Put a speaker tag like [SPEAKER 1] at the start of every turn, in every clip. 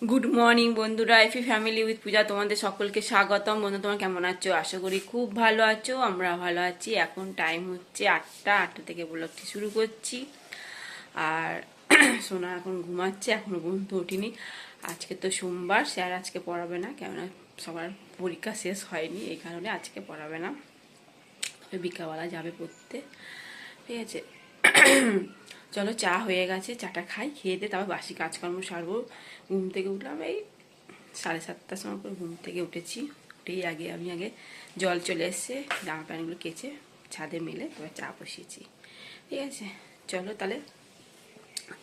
[SPEAKER 1] Good morning বন্ধুরা, এফি family with পূজা তোমাদের সকলকে স্বাগতম। বন্ধু, তোমরা কেমন আছো? আশা করি খুব ভালো আছো। আমরা ভালো আছি। এখন টাইম হচ্ছে 8টা থেকে ব্লগটি শুরু করছি। আর সোনা এখন ঘুমাচ্ছে, এখনো পর্যন্ত উঠিনি। আজকে তো সোমবার, স্যার আজকে পড়াবে না, কেননা সবার পরীক্ষা শেষ হয়নি, এই কারণে আজকে পড়াবে না। তবে বিকালবেলা যাবে পড়তে, ঠিক আছে। চলো, চা হয়ে গেছে, চাটা খাই, খেয়ে দিয়ে তারপর বাসি কাজকর্ম সারবো। ঘুম থেকে উঠলাম এই 7:30টার সময় করে ঘুম থেকে উঠেছি। উঠেই আমি আগে জল চলে এসছে, জামা প্যান্টগুলো কেচে ছাদে মেলে তবে চা বসিয়েছি, ঠিক আছে। চলো তাহলে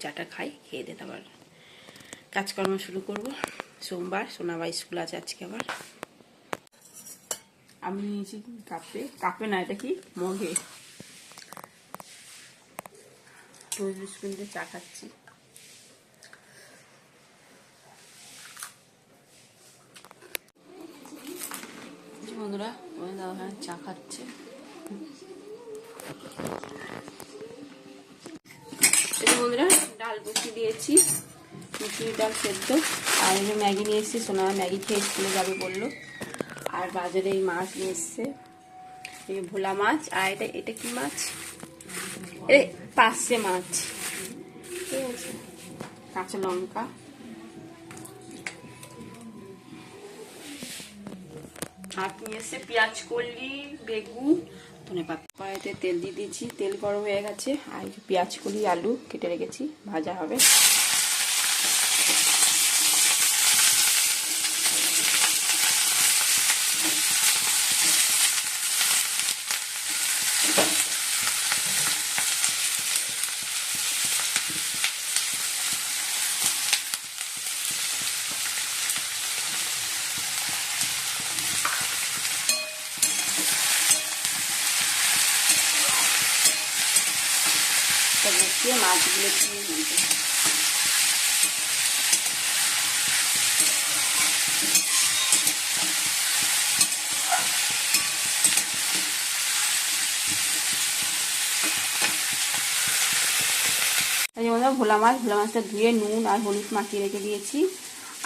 [SPEAKER 1] চাটা খাই, খেয়ে দিয়ে তারপর কাজকর্ম শুরু করব। সোমবার, সোনাবাই স্কুল আছে আজকে আবার। আমি নিয়েছি কাপে না, এটা কি মগে টোস্ট বিস্কুট দিয়ে চা খাচ্ছি। বন্ধুরা, ওই দাদা চা খাচ্ছে। বন্ধুরা, ডাল বসিয়ে দিয়েছি, মুসুরি ডাল সেদ্ধ। আর ম্যাগি নিয়ে এসেছি, সোনা ম্যাগি খেয়ে স্কুলে যাবে বললো। আর বাজারে এই মাছ নিয়ে এসছে, এই ভোলা মাছ। আর এটা কি মাছ? পার্শে মাছ, ঠিক আছে। কাঁচা লঙ্কা, আর নিয়ে এসছে পেঁয়াজ কলি, বেগুন, ধনেপাতা। কড়াইতে তেল দিয়ে দিয়েছি, তেল গরম হয়ে গেছে। আর পেঁয়াজ কলি, আলু কেটে রেখেছি, ভাজা হবে। বসিয়ে মাছগুলো দিয়ে দিতে। ভোলা মাছটা ধুয়ে নুন আর হলুদ মাখিয়ে রেখে দিয়েছি।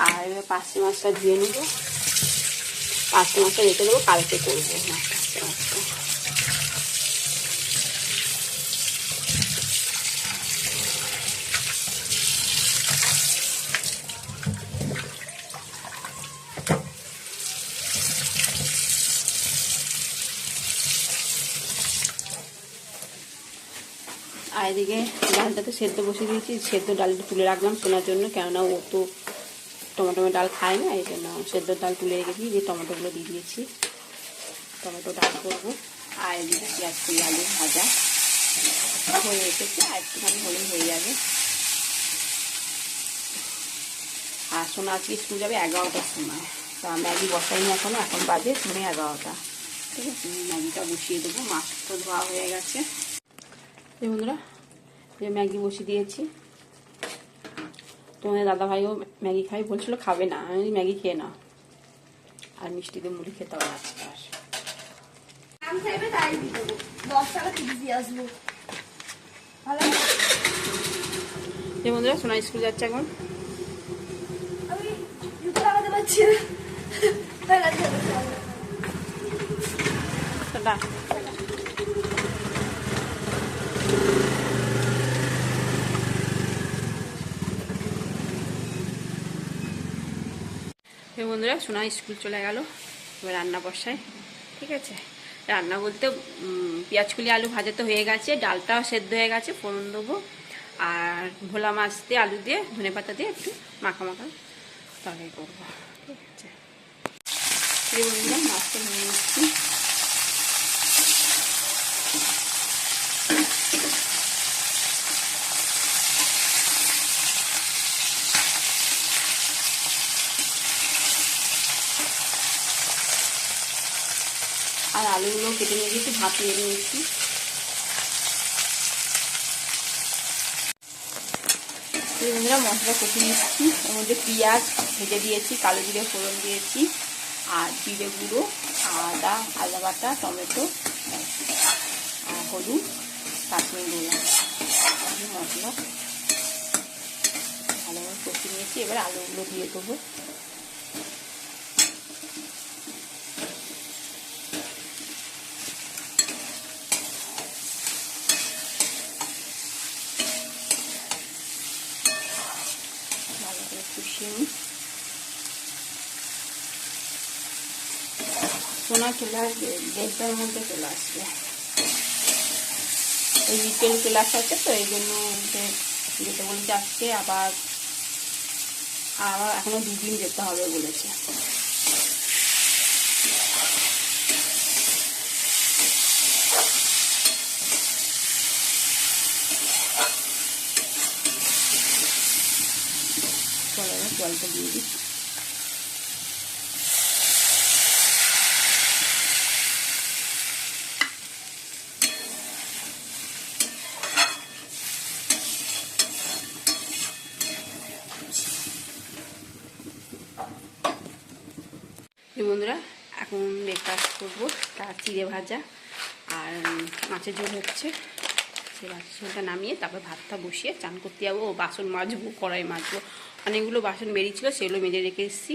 [SPEAKER 1] আর এবার পার্শে মাছটা ধুয়ে নেবো। পার্শে মাছটা রেখে দেবো, কালকে করবো মাছটা। আর এদিকে ডালটাতে সেদ্ধ বসিয়ে দিয়েছি। সেদ্ধ ডালটা তুলে রাখলাম শোনার জন্য, কেননা ও তো টমেটো ডাল খায় না, এই জন্য সেদ্ধ ডাল তুলে রেখেছি। যে টমেটোগুলো দিয়ে দিয়েছি, টমেটো ডাল করবো। আর এদিকে পেঁয়াজ কলি আলু ভাজা হয়ে এসেছে, আর একটুখানি হলেই হয়ে যাবে। আর সোনা আজকে স্কুল যাবে 11টার সময়। তা ম্যাগি বসাইনি এখনো, এখন বাজে 11:30, ঠিক আছে। ম্যাগিটা বসিয়ে দেবো। মাছ তো ধোয়া হয়ে গেছে। বন্ধুরা, যে ম্যাগি বসিয়ে দিয়েছি। তোমাদের দাদা ভাইও ম্যাগি খাই বলছিল, খাবে না। আমি ম্যাগি খেয়ে নাও, আর মিষ্টি দিয়ে মুড়ি খেতে হবে আজকে। আর বন্ধুরা, সোনা স্কুল যাচ্ছে এখন। বন্ধুরা, সোনা স্কুল চলে গেল। এবার রান্না বসায়, ঠিক আছে। রান্না বলতে পেঁয়াজ কলি আলু ভাজা তো হয়ে গেছে, ডালটাও সেদ্ধ হয়ে গেছে, ফোড়ন দেবো। আর ভোলা মাছ দিয়ে আলু দিয়ে ধনেপাতা দিয়ে একটু মাখা তরকারি করবো, ঠিক আছে। বন্ধুরা, মাছটা নিয়ে নিচ্ছি। আর আলুগুলো কেটে নিয়ে একটু ভাপিয়ে নিয়েছি। বন্ধুরা, মশলা কষিয়ে নিচ্ছি। এর মধ্যে পেঁয়াজ ভেজে দিয়েছি, কালো জিরে ফোড়ন দিয়েছি, আর জিরে গুঁড়ো, আদা বাটা, টমেটো আর হলুদ, কাশ্মীরি লঙ্কা, মশলা ভালোভাবে কষিয়ে নিয়েছি। এবার আলুগুলো দিয়ে দেবো। ভালো করে কষিয়ে নিই। সোনা চলে আসবে, 1:30টার মধ্যে চলে আসবে। ওই বিকেল ক্লাস আছে তো এই জন্য যেতে বলেছে আজকে, আবার এখনো 2 দিন যেতে হবে বলেছে। চলো জলটা দিয়ে দিই। বন্ধুরা এখন ব্রেকফাস্ট করবো, তার চিড়ে ভাজা আর মাছের ঝোল হচ্ছে। সেই মাছের ঝোলটা নামিয়ে তারপর ভাতটা বসিয়ে চান করতে যাবো, বাসন মাজবো, কড়াই মাজবো। অনেকগুলো বাসন বেরিয়েছিলো, সেগুলো মেজে রেখে এসেছি।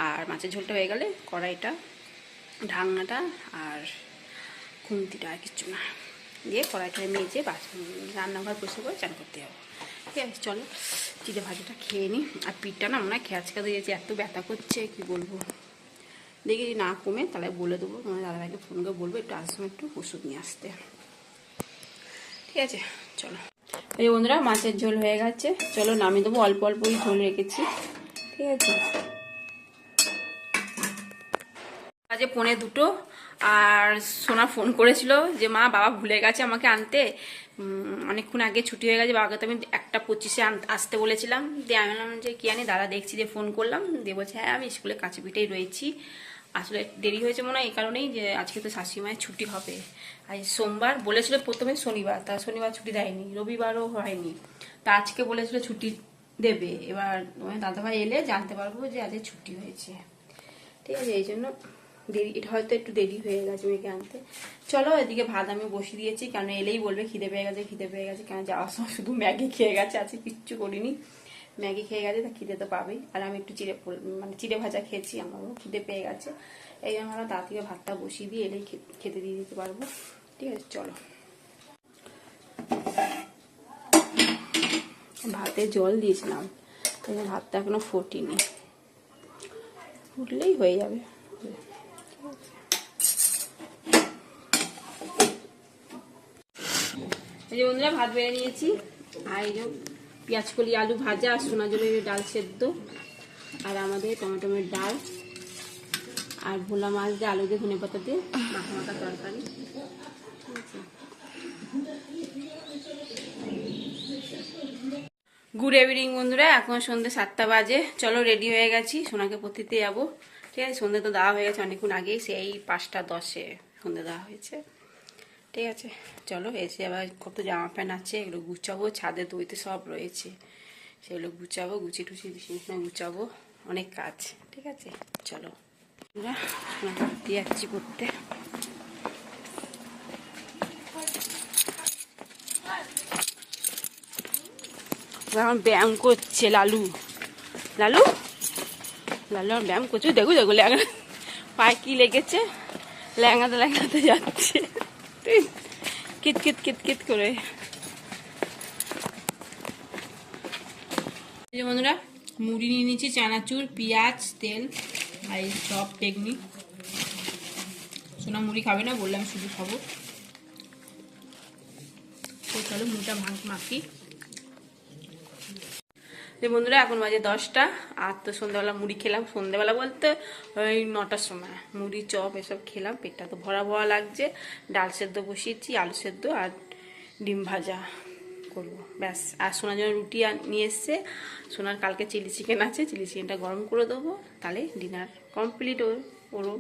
[SPEAKER 1] আর মাছের ঝোলটা হয়ে গেলে কড়াইটা, ঢাকনাটা আর খুন্তিটা আর কিচ্ছু না দিয়ে কড়াইটা মেজে বাসন রান্নাঘর বসে করে চান করতে যাবো। ঠিক আছে, চলো চিড়ে ভাজাটা খেয়ে নিই। আর পিঠটা না মনে হয় খেঁচকা দিয়েছে, এত ব্যথা করছে কি বলবো। দেখি যদি না কমে তাহলে বলে দেবো, তোমার দাদাভাইকে ফোন করে বলবো একটু আসার সময় একটু ওষুধ নিয়ে আসতে। ঠিক আছে, চলো। এই বন্ধুরা মাছের ঝোল হয়ে গেছে, চলো নামিয়ে দেবো। অল্প অল্পই ঝোল রেখেছি। ঠিক আছে, আজ 1:45 আর সোনা ফোন করেছিল যে মা বাবা ভুলে গেছে আমাকে আনতে, অনেকক্ষণ আগে ছুটি হয়ে গেছে, বাবাকে তো আমি 1:25-এ আসতে বলেছিলাম। দিয়ে আমি বললাম যে কি জানি, দাদা দেখছি যে ফোন করলাম, দিয়ে বলছে হ্যাঁ আমি স্কুলে কাছে পিঠেই রয়েছি। আসলে দেরি হয়েছে মনে হয় এই কারণেই, যে আজকে তো শাশুড়িমায়ের ছুটি হবে। আজ সোমবার বলেছিল, প্রথমে শনিবার, তা শনিবার ছুটি দেয়নি, রবিবারও হয়নি, তা আজকে বলেছিল ছুটি দেবে। এবার দাদাভাই এলে জানতে পারবো যে আজকে ছুটি হয়েছে। ঠিক আছে, এই জন্য দেরি, এটা হয়তো একটু দেরি হয়ে গেছে মেয়েকে আনতে। চলো এদিকে ভাত আমি বসিয়ে দিয়েছি, কেন এলেই বলবে খিদে পেয়ে গেছে খিদে পেয়ে গেছে, কেন যাওয়ার সময় শুধু ম্যাগি খেয়ে গেছে, আজকে কিচ্ছু করিনি, ম্যাগি খেয়ে গেছে, তা খিদে তো পাবেই। আর আমি একটু চিড়ে ভাজা খেয়েছি, আমারও খিদে পেয়ে গেছে। এই জন্য আমরা তাড়াতাড়ি ভাতটা বসিয়ে দিয়ে এলেই খেতে দিয়ে দিতে পারবো। ঠিক আছে, চলো। ভাতে জল দিয়েছিলাম, ভাতটা এখনো ফোটেনি, ফুটলেই হয়ে যাবে। এই যে বন্ধুরা ভাত বেড়ে নিয়েছি, আর এই যে পেঁয়াজ কলি আলু ভাজা, আর সোনা জলের ডাল সেদ্ধ, আর আমাদের টমেটোমের ডাল, আর ভোলা মাছ দিয়ে আলু দিয়ে ধনে পাতা দিয়ে মাখা মাখা তরকারি। গুড ইভিনিং বন্ধুরা, এখন সন্ধ্যে 7টা বাজে। চলো রেডি হয়ে গেছি, সোনাকে পড়তে যাবো। ঠিক আছে, সন্ধ্যে তো দেওয়া হয়ে গেছে অনেকক্ষণ আগেই, সেই 5টা 10-এ সন্ধ্যে দেওয়া হয়েছে। ঠিক আছে, চলো। এসে আবার কত জামা প্যান্ট আছে, এগুলো গুছাবো, ছাদে দইতে সব রয়েছে, সেগুলো গুছাবো, গুছিয়ে টুছিয়ে গুছাবো, অনেক কাজ। ঠিক আছে, চলো দিয়ে যাচ্ছি করতে। এখন ব্যায়াম করছে লালু, লালু লালু আমার ব্যায়াম করছে, দেখো দেখো ল্যাংড়া পায়ে কি লেগেছে, ল্যাংড়াতে ল্যাংড়াতে যাচ্ছে কিত কিত কিত কিত করে। বন্ধুরা মুড়ি নিয়ে নিয়েছি, চানাচুর, পেঁয়াজ, তেল, আর এই সব টেকনিক। সোনা মুড়ি খাবে না, বললাম শুধু খাবো। তো চলো মুড়িটা মাখি। যে বন্ধুরা এখন বাজে 10টা, আর তো সন্ধ্যাবেলা মুড়ি খেলাম, সন্ধ্যাবেলা বলতে ওই 9টার সময় মুড়ি চপ এসব খেলাম, পেটটা তো ভরা ভরা লাগছে। ডাল সেদ্ধ বসিয়েছি, আলু সেদ্ধ আর ডিম ভাজা করবো, ব্যাস। আর সোনার জন্য রুটি নিয়ে এসছে, সোনার কালকে চিলি চিকেন আছে, চিলি চিকেনটা গরম করে দেবো, তাহলে ডিনার কমপ্লিট ওরও।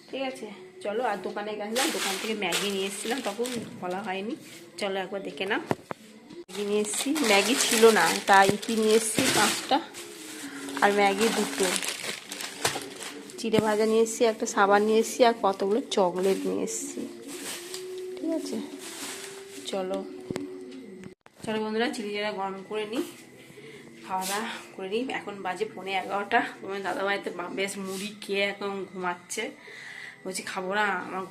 [SPEAKER 1] ঠিক আছে, চলো। আর দোকানে গেছিলাম, দোকান থেকে ম্যাগি নিয়ে এসেছিলাম, তখন বলা হয়নি, চলো একবার দেখে নাও। ম্যাগি নিয়ে এসেছি, ম্যাগি ছিল না, তাই ইপি নিয়ে এসেছি 5টা, আর ম্যাগি 2টো, চিড়ে ভাজা নিয়ে এসেছি, একটা সাবান নিয়ে এসেছি, আর কতগুলো চকলেট নিয়ে এসেছি। ঠিক আছে, চলো চলো বন্ধুরা চিড়িটা গরম করে নিই, খাওয়া দাওয়া করে নিই। এখন বাজে 11:15। তোমার দাদাভাইতে বেশ মুড়ি খেয়ে এখন ঘুমাচ্ছে। বলছি খাবো না, আমার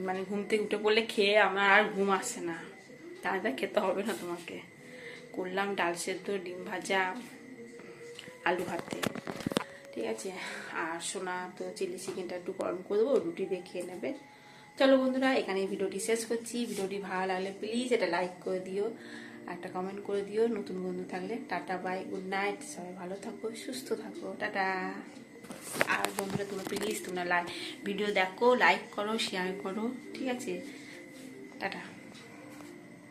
[SPEAKER 1] মানে ঘুম থেকে উঠে পড়লে খেয়ে আমার আর ঘুম আসে না, তাড়াতাড়ি খেতে হবে না তোমাকে। করলাম ডাল সেদ্ধ, ডিম ভাজা, আলু ভাতে, ঠিক আছে। আর সোনা তো চিলি চিকেনটা একটু গরম করে দেবো, রুটি দিয়ে খেয়ে নেবে। চলো বন্ধুরা, এখানে ভিডিওটি শেষ করছি। ভিডিওটি ভালো লাগলে প্লিজ এটা লাইক করে দিও, একটা কমেন্ট করে দিও। নতুন বন্ধু থাকলে টাটা, বাই, গুড নাইট। সবাই ভালো থাকো, সুস্থ থাকো, টাটা। আর বন্ধুরা তোমরা প্লিজ তোমরা ভিডিও দেখো, লাইক করো, শেয়ার করো, ঠিক আছে। টাটা।